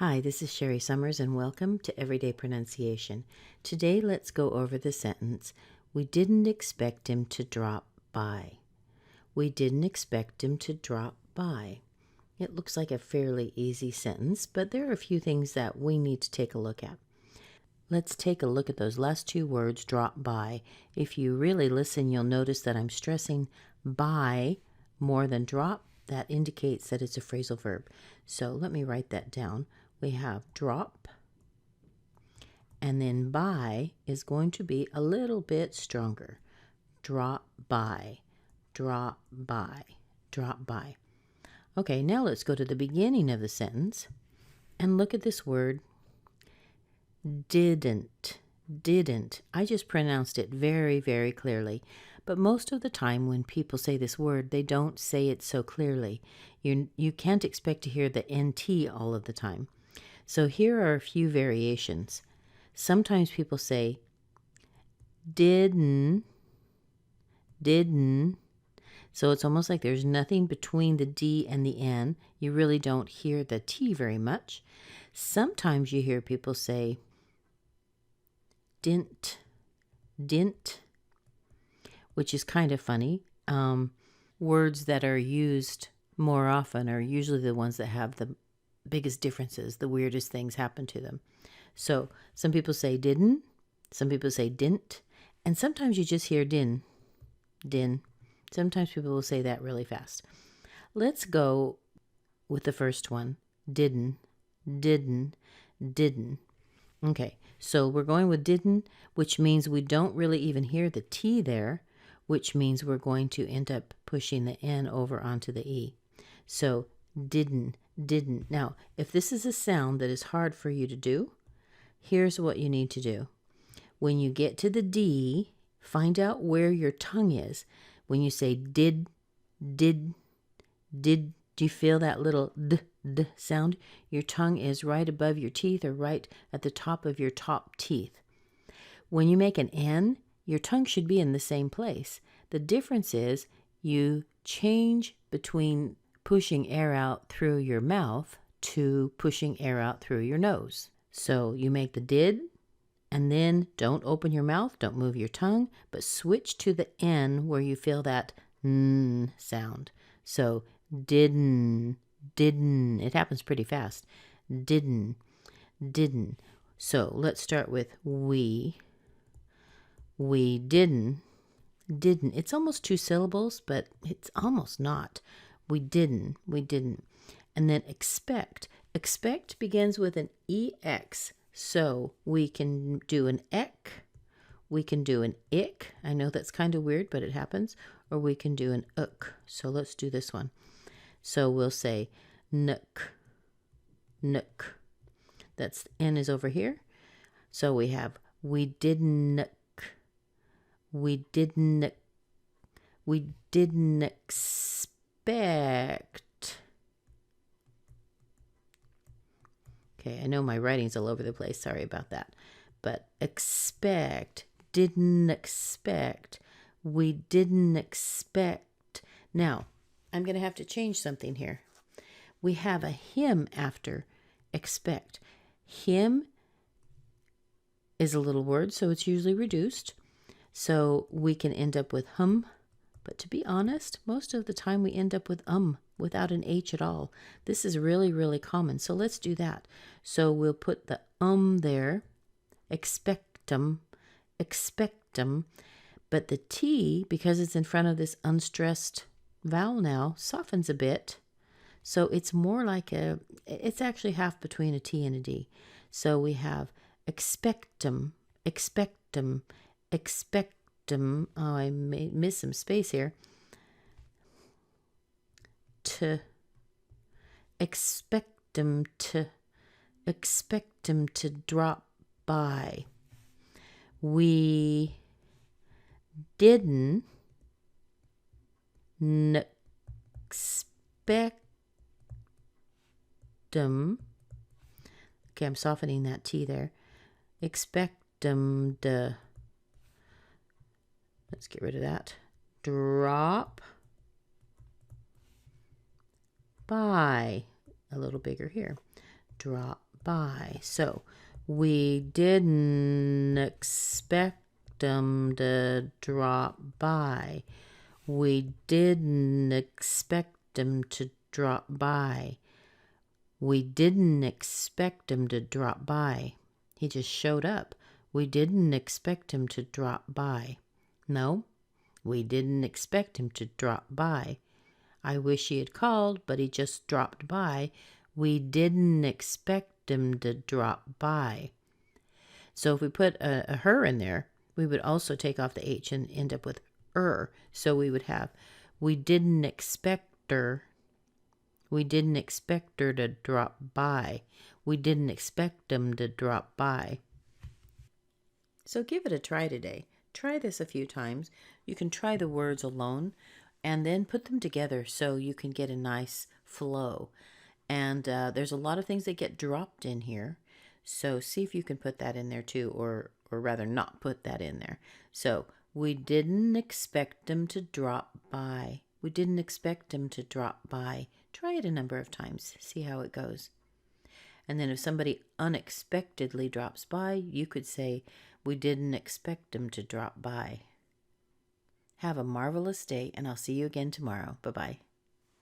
Hi, this is Sherry Summers and welcome to Everyday Pronunciation. Today let's go over the sentence, we didn't expect him to drop by. We didn't expect him to drop by. It looks like a fairly easy sentence, but there are a few things that we need to take a look at. Let's take a look at those last two words, drop by. If you really listen, you'll notice that I'm stressing by more than drop. That indicates that it's a phrasal verb. So let me write that down. We have drop, and then by is going to be a little bit stronger. Drop by, drop by, drop by. Okay, now let's go to the beginning of the sentence and look at this word, didn't. Didn't. I just pronounced it very, very clearly. But most of the time when people say this word, they don't say it so clearly. You can't expect to hear the NT all of the time. So here are a few variations. Sometimes people say didn't. So it's almost like there's nothing between the D and the N. You really don't hear the T very much. Sometimes you hear people say didn't, which is kind of funny. Words that are used more often are usually the ones that have the biggest differences, the weirdest things happen to them. So some people say didn't, some people say didn't, and sometimes you just hear din. Sometimes people will say that really fast. Let's go with the first one, didn't. Okay, so we're going with didn't, which means we don't really even hear the T there, which means we're going to end up pushing the N over onto the E. So didn't. Now, if this is a sound that is hard for you to do, here's what you need to do. When you get to the D, find out where your tongue is. When you say did, do you feel that little d sound? Your tongue is right above your teeth or right at the top of your top teeth. When you make an N, your tongue should be in the same place. The difference is you change between pushing air out through your mouth to pushing air out through your nose. So you make the did, and then don't open your mouth, don't move your tongue, but switch to the N where you feel that N sound. So didn't. It happens pretty fast. Didn't. So let's start with we. We didn't. It's almost two syllables, but it's almost not. We didn't. And then expect. Expect begins with an EX. So we can do an ek. We can do an ick. I know that's kind of weird, but it happens. Or we can do an uk. So let's do this one. So we'll say nook. That's N is over here. So we have we didn't. We didn't expect. Okay, I know my writing's all over the place. Sorry about that. But expect, didn't expect. We didn't expect. Now, I'm going to have to change something here. We have a him after expect. Him is a little word, so it's usually reduced. So we can end up with hum, but to be honest, most of the time we end up with without an H at all. This is really, really common, so let's do that. So we'll put the there, expectum, but the T, because it's in front of this unstressed vowel now, softens a bit. So it's more like it's actually half between a T and a D. So we have expectum. Oh, I missed some space here. To expect them to drop by. We didn't expect them. Okay, I'm softening that T there. Expect them to. Let's get rid of that. Drop by. A little bigger here. Drop by. So we didn't expect them to drop by. We didn't expect them to drop by. We didn't expect him to drop by. He just showed up. We didn't expect him to drop by. No, we didn't expect him to drop by. I wish he had called, but he just dropped by. We didn't expect him to drop by. So if we put a her in there, we would also take off the H and end up with So we would have, we didn't expect her. We didn't expect her to drop by. We didn't expect them to drop by. So give it a try today. Try this a few times. You can try the words alone and then put them together so you can get a nice flow. And there's a lot of things that get dropped in here. So see if you can put that in there too, or rather not put that in there. So we didn't expect them to drop by. We didn't expect them to drop by. Try it a number of times. See how it goes. And then if somebody unexpectedly drops by, you could say, we didn't expect them to drop by. Have a marvelous day, and I'll see you again tomorrow. Bye-bye.